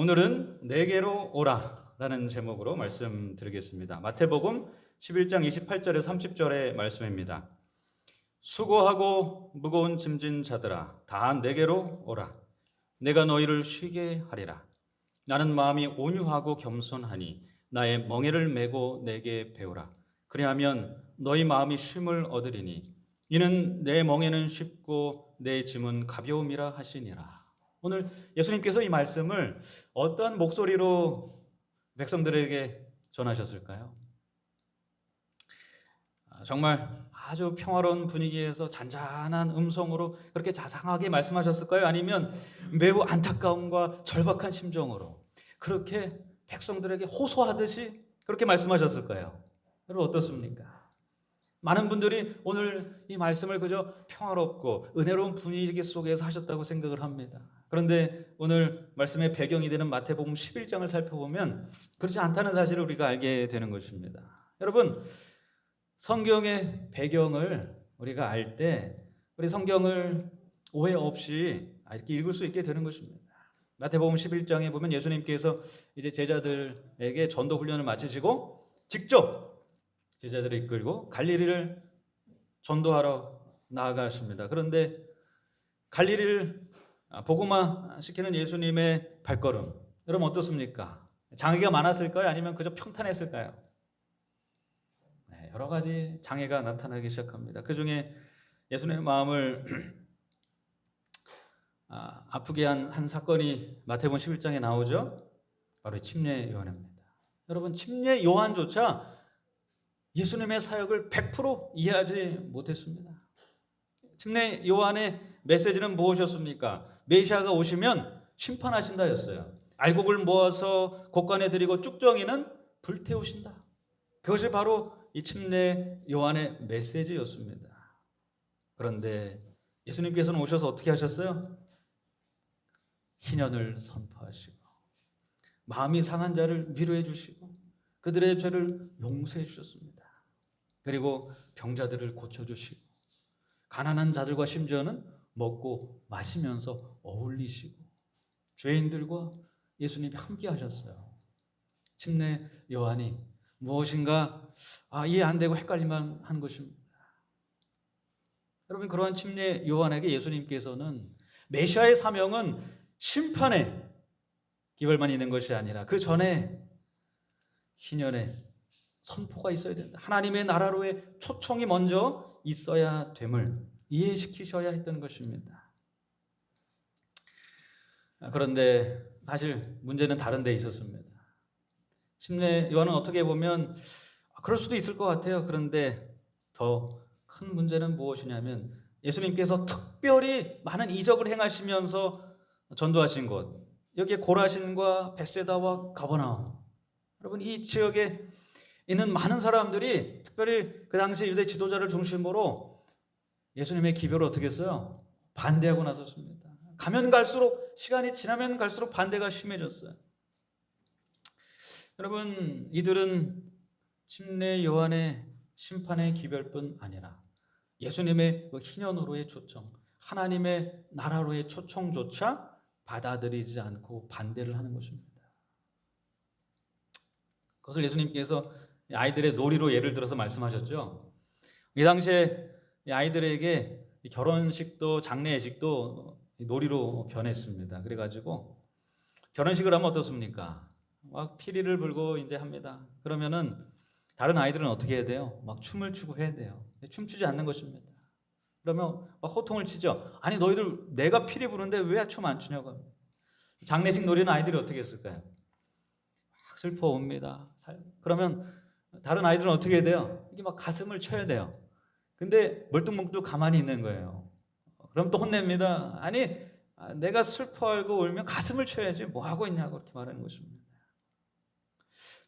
오늘은 내게로 오라라는 제목으로 말씀드리겠습니다. 마태복음 11장 28절에 30절의 말씀입니다. 수고하고 무거운 짐진 자들아 다 내게로 오라. 내가 너희를 쉬게 하리라. 나는 마음이 온유하고 겸손하니 나의 멍에를 메고 내게 배우라. 그리하면 너희 마음이 쉼을 얻으리니 이는 내 멍에는 쉽고 내 짐은 가벼움이라 하시니라. 오늘 예수님께서 이 말씀을 어떤 목소리로 백성들에게 전하셨을까요? 정말 아주 평화로운 분위기에서 잔잔한 음성으로 그렇게 자상하게 말씀하셨을까요? 아니면 매우 안타까움과 절박한 심정으로 그렇게 백성들에게 호소하듯이 그렇게 말씀하셨을까요? 여러분 어떻습니까? 많은 분들이 오늘 이 말씀을 그저 평화롭고 은혜로운 분위기 속에서 하셨다고 생각을 합니다. 그런데 오늘 말씀의 배경이 되는 마태복음 11장을 살펴보면 그렇지 않다는 사실을 우리가 알게 되는 것입니다. 여러분, 성경의 배경을 우리가 알 때 우리 성경을 오해 없이 이렇게 읽을 수 있게 되는 것입니다. 마태복음 11장에 보면 예수님께서 이제 제자들에게 전도 훈련을 마치시고 직접 제자들을 이끌고 갈릴리를 전도하러 나아가십니다. 그런데 갈릴리를 복음화 시키는 예수님의 발걸음, 여러분 어떻습니까? 장애가 많았을까요? 아니면 그저 평탄했을까요? 네, 여러 가지 장애가 나타나기 시작합니다. 그 중에 예수님의 마음을 아프게 한 사건이 마태복음 11장에 나오죠. 바로 침례 요한입니다. 여러분, 침례 요한조차 예수님의 사역을 100% 이해하지 못했습니다. 침례 요한의 메시지는 무엇이었습니까? 메시아가 오시면 심판하신다였어요. 알곡을 모아서 곡간에 드리고 쭉정이는 불태우신다. 그것이 바로 이 침례 요한의 메시지였습니다. 그런데 예수님께서는 오셔서 어떻게 하셨어요? 희년을 선포하시고 마음이 상한 자를 위로해 주시고 그들의 죄를 용서해 주셨습니다. 그리고 병자들을 고쳐주시고 가난한 자들과 심지어는 먹고 마시면서 어울리시고 죄인들과 예수님이 함께 하셨어요. 침례 요한이 무엇인가 이해 안 되고 헷갈릴만 한 것입니다. 여러분, 그러한 침례 요한에게 예수님께서는 메시아의 사명은 심판의 기별만 있는 것이 아니라 그 전에 희년의 선포가 있어야 된다. 하나님의 나라로의 초청이 먼저 있어야 됨을 이해시키셔야 했던 것입니다. 그런데 사실 문제는 다른 데 있었습니다. 침례 요한은 어떻게 보면 그럴 수도 있을 것 같아요. 그런데 더 큰 문제는 무엇이냐면 예수님께서 특별히 많은 이적을 행하시면서 전도하신 곳, 여기에 고라신과 벳세다와 가버나움, 여러분 이 지역에 있는 많은 사람들이 특별히 그 당시 유대 지도자를 중심으로 예수님의 기별을 어떻게 했어요? 반대하고 나섰습니다. 가면 갈수록 시간이 지나면 갈수록 반대가 심해졌어요. 여러분, 이들은 침례 요한의 심판의 기별뿐 아니라 예수님의 그 희년으로의 초청, 하나님의 나라로의 초청조차 받아들이지 않고 반대를 하는 것입니다. 그것을 예수님께서 아이들의 놀이로 예를 들어서 말씀하셨죠. 이 당시에 아이들에게 결혼식도 장례식도 놀이로 변했습니다. 그래가지고 결혼식을 하면 어떻습니까? 막 피리를 불고 이제 합니다. 그러면은 다른 아이들은 어떻게 해야 돼요? 막 춤을 추고 해야 돼요. 춤추지 않는 것입니다. 그러면 막 호통을 치죠. 아니 너희들 내가 피리 부는데 왜 춤 안 추냐고 합니다. 장례식 놀이는 아이들이 어떻게 했을까요? 막 슬퍼옵니다. 그러면 다른 아이들은 어떻게 해야 돼요? 이게 막 가슴을 쳐야 돼요. 근데 멀뚱멀뚱 가만히 있는 거예요. 그럼 또 혼냅니다. 아니 내가 슬퍼하고 울면 가슴을 쳐야지 뭐 하고 있냐고 그렇게 말하는 것입니다.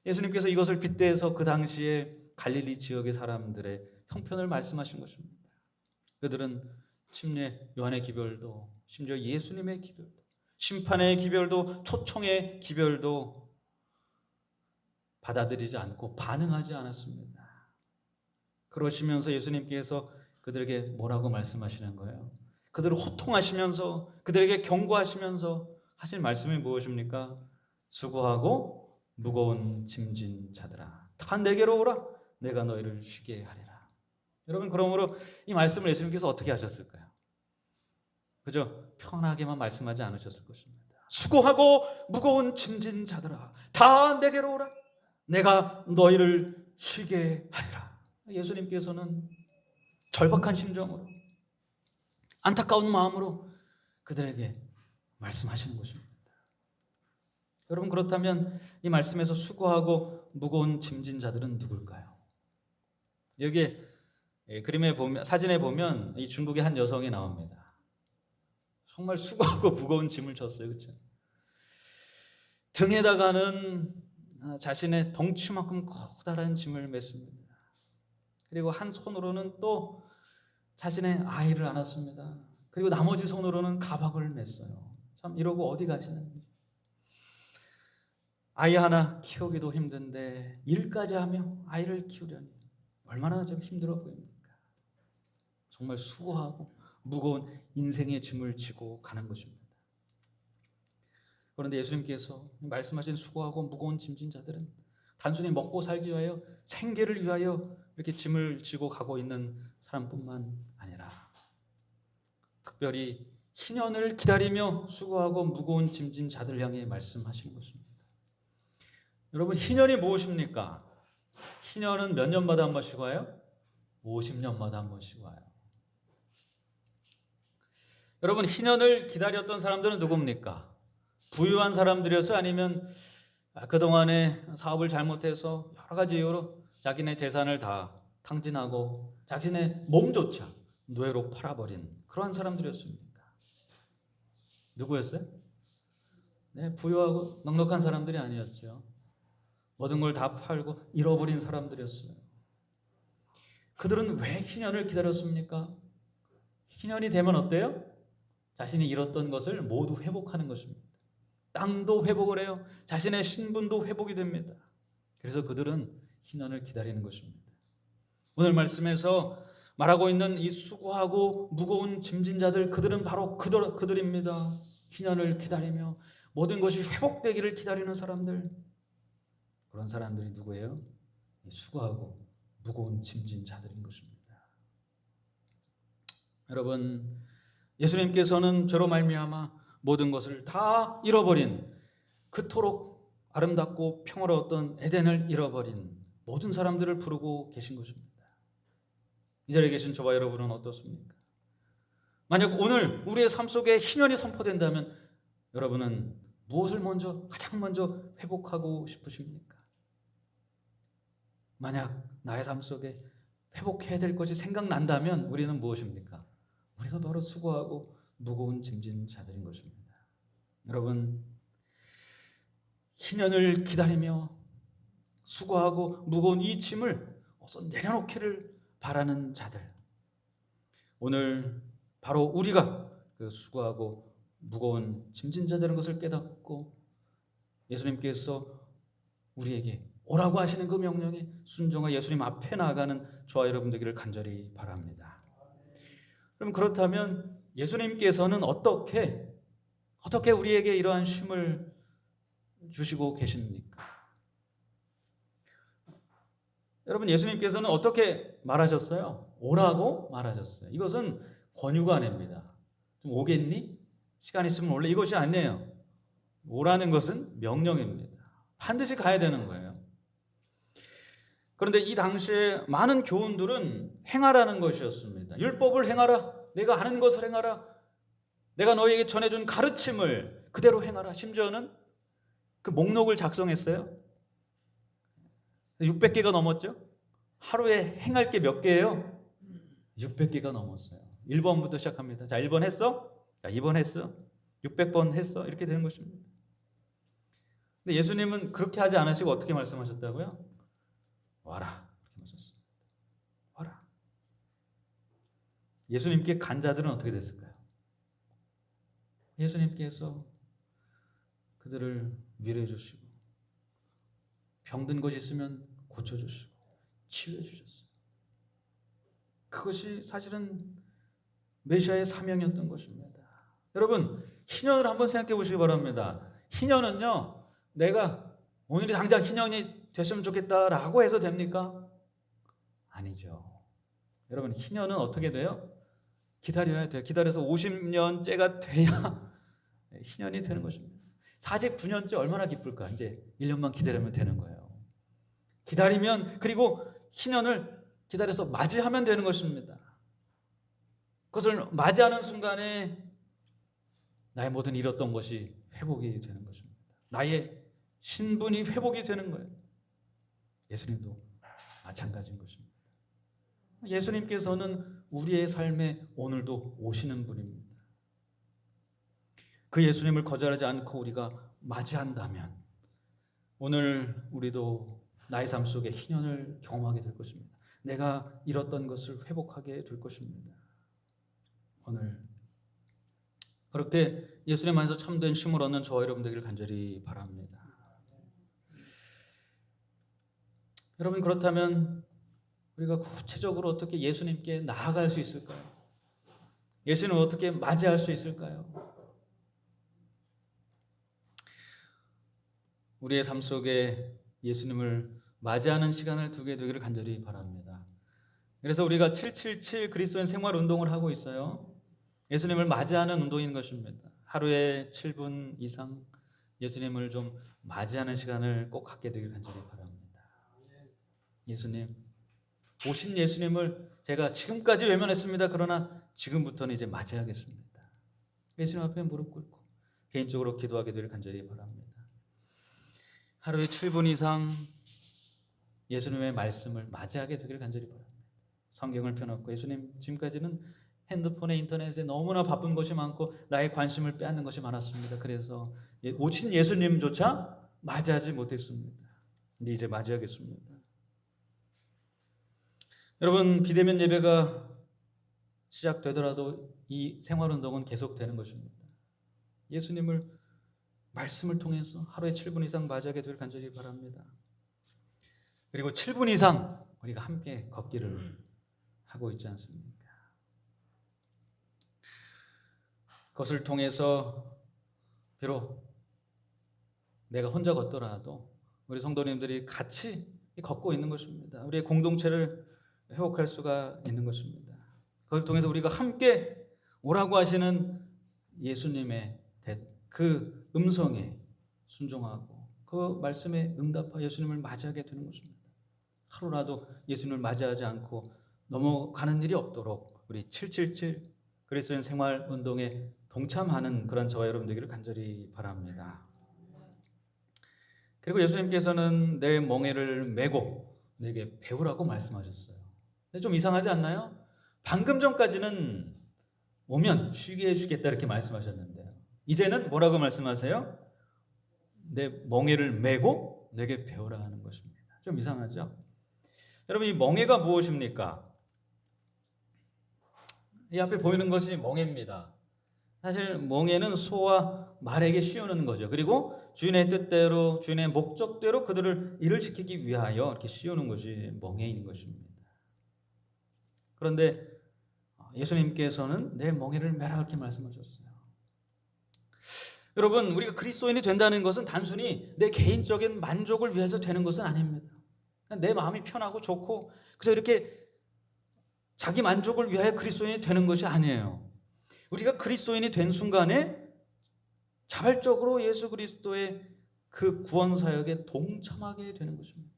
예수님께서 이것을 빗대서 그 당시에 갈릴리 지역의 사람들의 형편을 말씀하신 것입니다. 그들은 침례 요한의 기별도 심지어 예수님의 기별도 심판의 기별도 초청의 기별도 받아들이지 않고 반응하지 않았습니다. 그러시면서 예수님께서 그들에게 뭐라고 말씀하시는 거예요? 그들을 호통하시면서 그들에게 경고하시면서 하신 말씀이 무엇입니까? 수고하고 무거운 짐진 자들아, 다 내게로 오라. 내가 너희를 쉬게 하리라. 여러분, 그러므로 이 말씀을 예수님께서 어떻게 하셨을까요? 그저 편하게만 말씀하지 않으셨을 것입니다. 수고하고 무거운 짐진 자들아, 다 내게로 오라. 내가 너희를 쉬게 하리라. 예수님께서는 절박한 심정으로, 안타까운 마음으로 그들에게 말씀하시는 것입니다. 여러분, 그렇다면 이 말씀에서 수고하고 무거운 짐진 자들은 누굴까요? 여기에 그림에 보면, 사진에 보면 이 중국의 한 여성이 나옵니다. 정말 수고하고 무거운 짐을 졌어요. 그렇죠? 등에다가는 자신의 덩치만큼 커다란 짐을 맸습니다. 그리고 한 손으로는 또 자신의 아이를 안았습니다. 그리고 나머지 손으로는 가방을 맸어요. 참, 이러고 어디 가시는지. 아이 하나 키우기도 힘든데 일까지 하며 아이를 키우려니 얼마나 좀 힘들어 보입니까? 정말 수고하고 무거운 인생의 짐을 지고 가는 것입니다. 그런데 예수님께서 말씀하신 수고하고 무거운 짐진 자들은 단순히 먹고 살기 위하여, 생계를 위하여 이렇게 짐을 지고 가고 있는 사람뿐만 아니라 특별히 희년을 기다리며 수고하고 무거운 짐진 자들 향해 말씀하시는 것입니다. 여러분, 희년이 무엇입니까? 희년은 몇 년마다 한 번씩 와요? 50년마다 한 번씩 와요. 여러분, 희년을 기다렸던 사람들은 누굽니까? 부유한 사람들이었어요? 아니면 그동안에 사업을 잘못해서 여러 가지 이유로 자기네 재산을 다 탕진하고 자신의 몸조차 노예로 팔아버린 그러한 사람들이었습니까? 누구였어요? 네, 부유하고 넉넉한 사람들이 아니었죠. 모든 걸 다 팔고 잃어버린 사람들이었어요. 그들은 왜 희년을 기다렸습니까? 희년이 되면 어때요? 자신이 잃었던 것을 모두 회복하는 것입니다. 땅도 회복을 해요. 자신의 신분도 회복이 됩니다. 그래서 그들은 희년을 기다리는 것입니다. 오늘 말씀에서 말하고 있는 이 수고하고 무거운 짐진 자들, 그들은 바로 그들입니다. 희년을 기다리며 모든 것이 회복되기를 기다리는 사람들. 그런 사람들이 누구예요? 수고하고 무거운 짐진 자들인 것입니다. 여러분, 예수님께서는 저로 말미암아 모든 것을 다 잃어버린, 그토록 아름답고 평화로웠던 에덴을 잃어버린 모든 사람들을 부르고 계신 것입니다. 이 자리에 계신 저와 여러분은 어떻습니까? 만약 오늘 우리의 삶 속에 희년이 선포된다면 여러분은 무엇을 가장 먼저 회복하고 싶으십니까? 만약 나의 삶 속에 회복해야 될 것이 생각난다면 우리는 무엇입니까? 우리가 바로 수고하고 무거운 짐진 자들인 것입니다. 여러분, 희년을 기다리며 수고하고 무거운 이 짐을 어서 내려놓기를 바라는 자들, 오늘 바로 우리가 그 수고하고 무거운 짐진 자들인 것을 깨닫고 예수님께서 우리에게 오라고 하시는 그 명령에 순종하여 예수님 앞에 나아가는 저와 여러분 되기를 간절히 바랍니다. 그럼 그렇다면 예수님께서는 어떻게 우리에게 이러한 쉼을 주시고 계십니까? 여러분, 예수님께서는 어떻게 말하셨어요? 오라고 말하셨어요. 이것은 권유가 아닙니다. 좀 오겠니? 시간 있으면 올래? 이것이 아니에요. 오라는 것은 명령입니다. 반드시 가야 되는 거예요. 그런데 이 당시에 많은 교훈들은 행하라는 것이었습니다. 율법을 행하라. 내가 하는 것을 행하라. 내가 너에게 전해준 가르침을 그대로 행하라. 심지어는 그 목록을 작성했어요. 600개가 넘었죠. 하루에 행할 게 몇 개예요? 600개가 넘었어요. 1번부터 시작합니다. 자, 1번 했어? 자, 2번 했어? 600번 했어? 이렇게 되는 것입니다. 근데 예수님은 그렇게 하지 않으시고 어떻게 말씀하셨다고요? 와라. 이렇게 말씀하셨습니다. 와라. 예수님께 간 자들은 어떻게 됐을까요? 예수님께서 그들을 위로해 주시고 병든 것이 있으면 고쳐주시고 치유해 주셨어요. 그것이 사실은 메시아의 사명이었던 것입니다. 여러분, 희년을 한번 생각해 보시기 바랍니다. 희년은요, 내가 오늘이 당장 희년이 됐으면 좋겠다라고 해서 됩니까? 아니죠. 여러분, 희년은 어떻게 돼요? 기다려야 돼요. 기다려서 50년째가 돼야 희년이 되는 것입니다. 49년째 얼마나 기쁠까? 이제 1년만 기다리면 되는 거예요. 기다리면, 그리고 희년을 기다려서 맞이하면 되는 것입니다. 그것을 맞이하는 순간에 나의 모든 잃었던 것이 회복이 되는 것입니다. 나의 신분이 회복이 되는 거예요. 예수님도 마찬가지인 것입니다. 예수님께서는 우리의 삶에 오늘도 오시는 분입니다. 그 예수님을 거절하지 않고 우리가 맞이한다면 오늘 우리도 나의 삶 속에 희년을 경험하게 될 것입니다. 내가 잃었던 것을 회복하게 될 것입니다. 오늘 그렇게 예수님 안에서 참된 쉼을 얻는 저와 여러분 되기를 간절히 바랍니다. 여러분, 그렇다면 우리가 구체적으로 어떻게 예수님께 나아갈 수 있을까요? 예수님을 어떻게 맞이할 수 있을까요? 우리의 삶 속에 예수님을 맞이하는 시간을 두게 되기를 간절히 바랍니다. 그래서 우리가 777 그리스도인 생활 운동을 하고 있어요. 예수님을 맞이하는 운동인 것입니다. 하루에 7분 이상 예수님을 좀 맞이하는 시간을 꼭 갖게 되기를 간절히 바랍니다. 예수님, 오신 예수님을 제가 지금까지 외면했습니다. 그러나 지금부터는 이제 맞이하겠습니다. 예수님 앞에 무릎 꿇고 개인적으로 기도하게 되기를 간절히 바랍니다. 하루에 7분 이상 예수님의 말씀을 맞이하게 되기를 간절히 바랍니다. 성경을 펴놓고 예수님, 지금까지는 핸드폰에 인터넷에 너무나 바쁜 것이 많고 나의 관심을 빼앗는 것이 많았습니다. 그래서 오신 예수님조차 맞이하지 못했습니다. 근데 이제 맞이하겠습니다. 여러분, 비대면 예배가 시작되더라도 이 생활운동은 계속되는 것입니다. 예수님을 말씀을 통해서 하루에 7분 이상 맞이하게 될 간절히 바랍니다. 그리고 7분 이상 우리가 함께 걷기를 하고 있지 않습니까? 그것을 통해서 비록 내가 혼자 걷더라도 우리 성도님들이 같이 걷고 있는 것입니다. 우리의 공동체를 회복할 수가 있는 것입니다. 그걸 통해서 우리가 함께 오라고 하시는 예수님의 그 음성에 순종하고 그 말씀에 응답하여 예수님을 맞이하게 되는 것입니다. 하루라도 예수님을 맞이하지 않고 넘어가는 일이 없도록 우리 777 그리스도인 생활 운동에 동참하는 그런 저와 여러분 되기를 간절히 바랍니다. 그리고 예수님께서는 내 멍에를 메고 내게 배우라고 말씀하셨어요. 근데 좀 이상하지 않나요? 방금 전까지는 오면 쉬게 해주겠다 이렇게 말씀하셨는데요. 이제는 뭐라고 말씀하세요? 내 멍에를 메고 내게 배우라 하는 것입니다. 좀 이상하죠? 여러분, 이 멍에가 무엇입니까? 이 앞에 보이는 것이 멍에입니다. 사실 멍에는 소와 말에게 씌우는 거죠. 그리고 주인의 뜻대로, 주인의 목적대로 그들을 일을 시키기 위하여 이렇게 씌우는 것이 멍에인 것입니다. 그런데 예수님께서는 내 멍에를 메라 이렇게 말씀하셨어요. 여러분, 우리가 그리스도인이 된다는 것은 단순히 내 개인적인 만족을 위해서 되는 것은 아닙니다. 내 마음이 편하고 좋고 그래서 이렇게 자기 만족을 위하여 그리스도인이 되는 것이 아니에요. 우리가 그리스도인이 된 순간에 자발적으로 예수 그리스도의 그 구원 사역에 동참하게 되는 것입니다.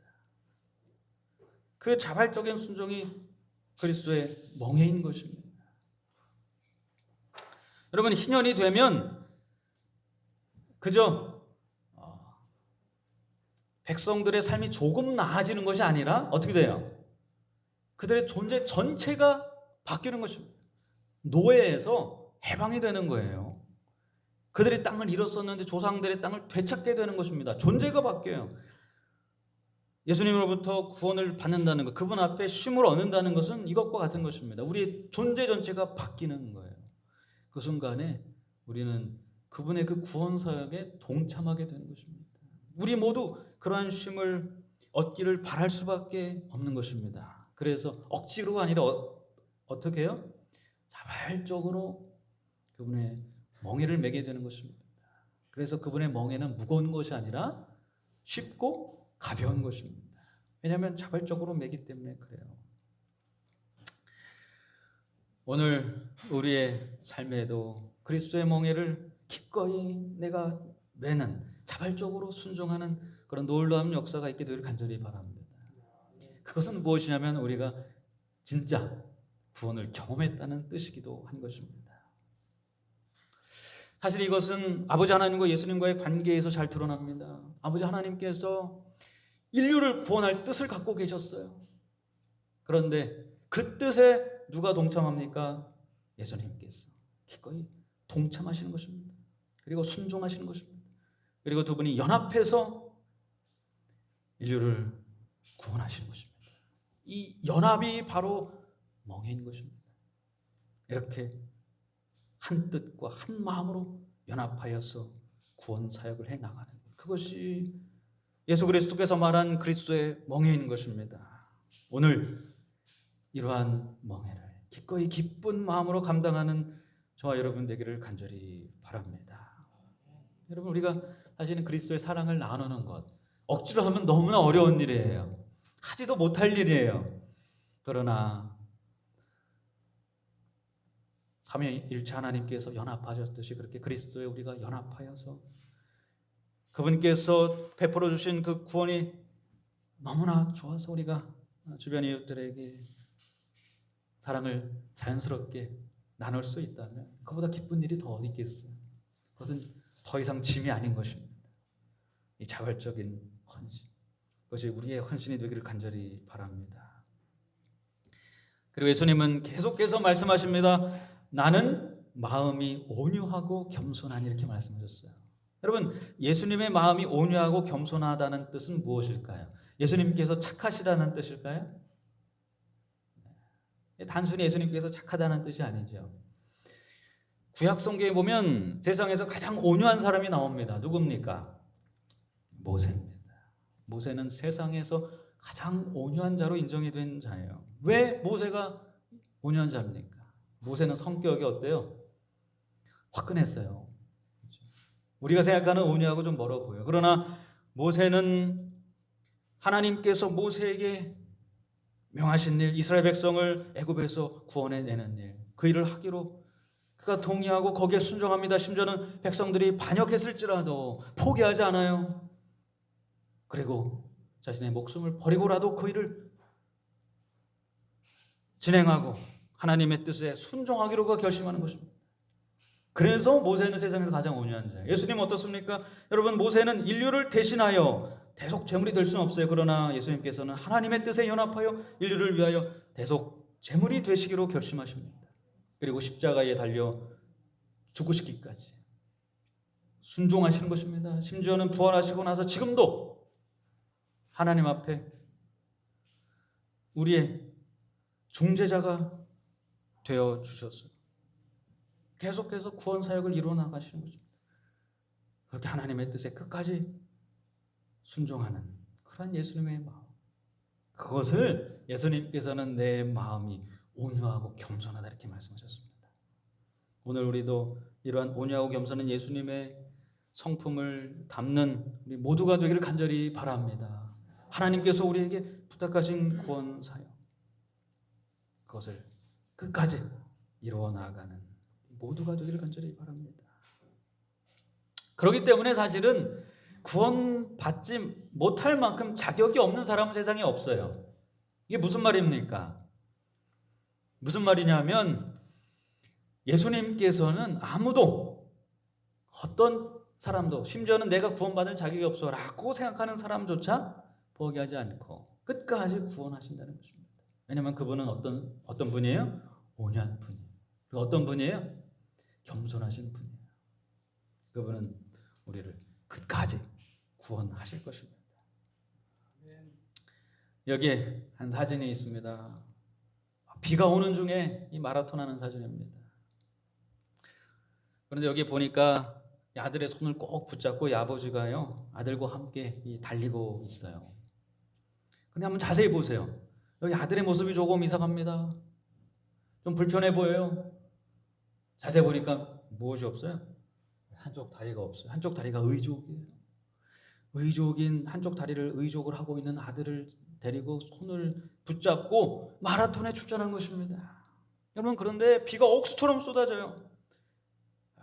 그 자발적인 순종이 그리스도의 멍에인 것입니다. 여러분, 희년이 되면 그저 백성들의 삶이 조금 나아지는 것이 아니라 어떻게 돼요? 그들의 존재 전체가 바뀌는 것입니다. 노예에서 해방이 되는 거예요. 그들이 땅을 잃었었는데 조상들의 땅을 되찾게 되는 것입니다. 존재가 바뀌어요. 예수님으로부터 구원을 받는다는 것, 그분 앞에 쉼을 얻는다는 것은 이것과 같은 것입니다. 우리의 존재 전체가 바뀌는 거예요. 그 순간에 우리는 그분의 그 구원 사역에 동참하게 되는 것입니다. 우리 모두 그러한 쉼을 얻기를 바랄 수밖에 없는 것입니다. 그래서 억지로가 아니라 어떻게 해요? 자발적으로 그분의 멍에를 매게 되는 것입니다. 그래서 그분의 멍에는 무거운 것이 아니라 쉽고 가벼운 것입니다. 왜냐하면 자발적으로 매기 때문에 그래요. 오늘 우리의 삶에도 그리스도의 멍에를 기꺼이 내가 매는, 자발적으로 순종하는 그런 놀라운 역사가 있게 되기를 간절히 바랍니다. 그것은 무엇이냐면 우리가 진짜 구원을 경험했다는 뜻이기도 한 것입니다. 사실 이것은 아버지 하나님과 예수님과의 관계에서 잘 드러납니다. 아버지 하나님께서 인류를 구원할 뜻을 갖고 계셨어요. 그런데 그 뜻에 누가 동참합니까? 예수님께서 기꺼이 동참하시는 것입니다. 그리고 순종하시는 것입니다. 그리고 두 분이 연합해서 인류를 구원하시는 것입니다. 이 연합이 바로 멍에인 것입니다. 이렇게 한 뜻과 한 마음으로 연합하여서 구원 사역을 해 나가는 것, 그것이 예수 그리스도께서 말한 그리스도의 멍에인 것입니다. 오늘 이러한 멍에를 기꺼이 기쁜 마음으로 감당하는 저와 여러분 되기를 간절히 바랍니다. 여러분, 우리가 사실은 그리스도의 사랑을 나누는 것, 억지로 하면 너무나 어려운 일이에요. 하지도 못할 일이에요. 그러나 삼위일체 하나님께서 연합하셨듯이 그렇게 그리스도에 우리가 연합하여서 그분께서 베풀어 주신 그 구원이 너무나 좋아서 우리가 주변 이웃들에게 사랑을 자연스럽게 나눌 수 있다면 그보다 기쁜 일이 더 어디 있겠어요. 그것은 더 이상 짐이 아닌 것입니다. 이 자발적인 헌신, 그것이 우리의 헌신이 되기를 간절히 바랍니다. 그리고 예수님은 계속해서 말씀하십니다. 나는 마음이 온유하고 겸손하니, 이렇게 말씀하셨어요. 여러분, 예수님의 마음이 온유하고 겸손하다는 뜻은 무엇일까요? 예수님께서 착하시다는 뜻일까요? 단순히 예수님께서 착하다는 뜻이 아니죠. 구약 성경에 보면 세상에서 가장 온유한 사람이 나옵니다. 누굽니까? 모세입니다. 모세는 세상에서 가장 온유한 자로 인정이 된 자예요. 왜 모세가 온유한 자입니까? 모세는 성격이 어때요? 화끈했어요. 우리가 생각하는 온유하고 좀 멀어 보여요. 그러나 모세는 하나님께서 모세에게 명하신 일, 이스라엘 백성을 애굽에서 구원해내는 일, 그 일을 하기로 그가 동의하고 거기에 순종합니다. 심지어는 백성들이 반역했을지라도 포기하지 않아요. 그리고 자신의 목숨을 버리고라도 그 일을 진행하고 하나님의 뜻에 순종하기로 그가 결심하는 것입니다. 그래서 모세는 세상에서 가장 온유한 자예요. 예수님 어떻습니까? 여러분, 모세는 인류를 대신하여 대속 제물이 될 수는 없어요. 그러나 예수님께서는 하나님의 뜻에 연합하여 인류를 위하여 대속 제물이 되시기로 결심하십니다. 그리고 십자가에 달려 죽으시기까지 순종하시는 것입니다. 심지어는 부활하시고 나서 지금도 하나님 앞에 우리의 중재자가 되어 주셨어요. 계속해서 구원 사역을 이루어 나가시는 것입니다. 그렇게 하나님의 뜻에 끝까지 순종하는 그런 예수님의 마음, 그것을 예수님께서는 내 마음이 온유하고 겸손하다, 이렇게 말씀하셨습니다. 오늘 우리도 이러한 온유하고 겸손한 예수님의 성품을 담는 우리 모두가 되기를 간절히 바랍니다. 하나님께서 우리에게 부탁하신 구원 사역, 그것을 끝까지 이루어 나가는 모두가 되기를 간절히 바랍니다. 그렇기 때문에 사실은 구원받지 못할 만큼 자격이 없는 사람은 세상에 없어요. 이게 무슨 말입니까? 무슨 말이냐면 예수님께서는 아무도, 어떤 사람도, 심지어는 내가 구원받을 자격이 없어라고 생각하는 사람조차 포기하지 않고 끝까지 구원하신다는 것입니다. 왜냐하면 그분은 어떤 분이에요? 온유한 분이에요. 그리고 어떤 분이에요? 겸손하신 분이에요. 그분은 우리를 끝까지 구원하실 것입니다. 여기에 한 사진이 있습니다. 비가 오는 중에 이 마라톤 하는 사진입니다. 그런데 여기 보니까 이 아들의 손을 꼭 붙잡고 이 아버지가요, 아들과 함께 달리고 있어요. 그런데 한번 자세히 보세요. 여기 아들의 모습이 조금 이상합니다. 좀 불편해 보여요. 자세히 보니까 무엇이 없어요? 한쪽 다리가 없어요. 한쪽 다리가 의족이에요. 의족인 한쪽 다리를 의족을 하고 있는 아들을 데리고 손을 붙잡고 마라톤에 출전한 것입니다. 여러분, 그런데 비가 옥수처럼 쏟아져요.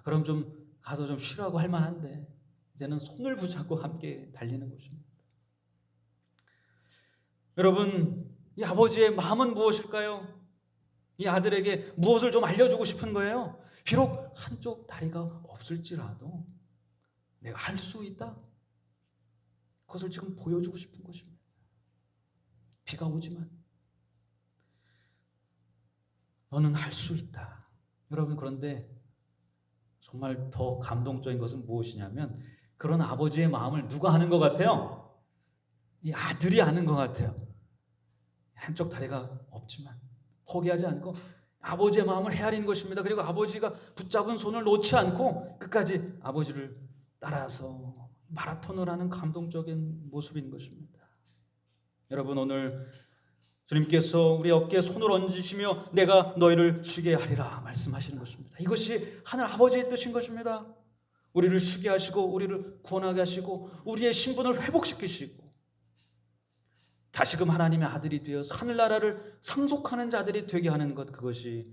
그럼 좀 가서 좀 쉬라고 할 만한데 이제는 손을 붙잡고 함께 달리는 것입니다. 여러분, 이 아버지의 마음은 무엇일까요? 이 아들에게 무엇을 좀 알려주고 싶은 거예요. 비록 한쪽 다리가 없을지라도 내가 할 수 있다. 그것을 지금 보여주고 싶은 것입니다. 비가 오지만 너는 할 수 있다. 여러분, 그런데 정말 더 감동적인 것은 무엇이냐면 그런 아버지의 마음을 누가 아는 것 같아요? 이 아들이 아는 것 같아요. 한쪽 다리가 없지만 포기하지 않고 아버지의 마음을 헤아린 것입니다. 그리고 아버지가 붙잡은 손을 놓지 않고 끝까지 아버지를 따라서 마라톤을 하는 감동적인 모습인 것입니다. 여러분, 오늘 주님께서 우리 어깨에 손을 얹으시며 내가 너희를 쉬게 하리라 말씀하시는 것입니다. 이것이 하늘 아버지의 뜻인 것입니다. 우리를 쉬게 하시고 우리를 구원하게 하시고 우리의 신분을 회복시키시고 다시금 하나님의 아들이 되어서 하늘나라를 상속하는 자들이 되게 하는 것, 그것이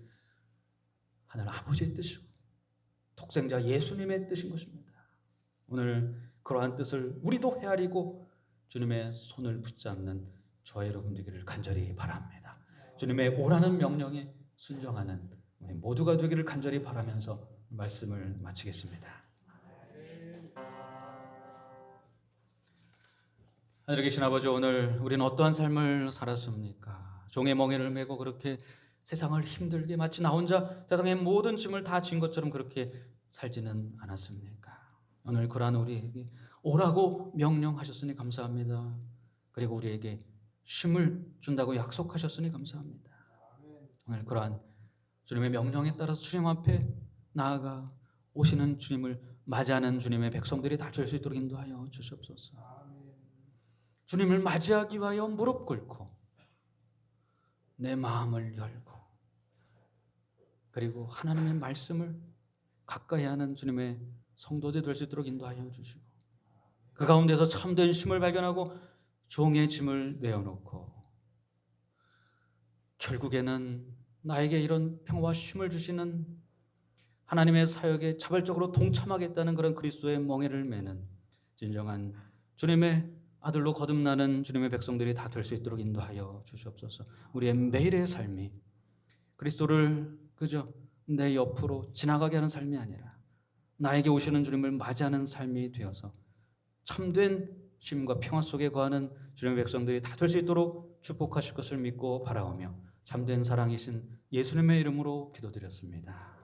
하늘 아버지의 뜻이고 독생자 예수님의 뜻인 것입니다. 오늘 그러한 뜻을 우리도 헤아리고 주님의 손을 붙잡는 저와 여러분 되기를 간절히 바랍니다. 주님의 오라는 명령에 순종하는 우리 모두가 되기를 간절히 바라면서 말씀을 마치겠습니다. 하늘에 계신 아버지, 오늘 우리는 어떠한 삶을 살았습니까? 종의 멍에를 메고 그렇게 세상을 힘들게 마치 나 혼자 세상의 모든 짐을 다 진 것처럼 그렇게 살지는 않았습니까? 오늘 그러한 우리에게 오라고 명령하셨으니 감사합니다. 그리고 우리에게 쉼을 준다고 약속하셨으니 감사합니다. 오늘 그러한 주님의 명령에 따라서 주님 앞에 나아가 오시는 주님을 맞이하는 주님의 백성들이 다 될 수 있도록 인도하여 주시옵소서. 주님을 맞이하기 위하여 무릎 꿇고 내 마음을 열고 그리고 하나님의 말씀을 가까이 하는 주님의 성도들이 될 수 있도록 인도하여 주시고 그 가운데서 참된 쉼을 발견하고 종의 짐을 내어놓고 결국에는 나에게 이런 평화와 쉼을 주시는 하나님의 사역에 자발적으로 동참하겠다는 그런 그리스도의 멍에를 매는 진정한 주님의 아들로 거듭나는 주님의 백성들이 다 될 수 있도록 인도하여 주시옵소서. 우리의 매일의 삶이 그리스도를 그저 내 옆으로 지나가게 하는 삶이 아니라 나에게 오시는 주님을 맞이하는 삶이 되어서 참된 쉼과 평화 속에 거하는 주님의 백성들이 다 될 수 있도록 축복하실 것을 믿고 바라오며 참된 사랑이신 예수님의 이름으로 기도드렸습니다.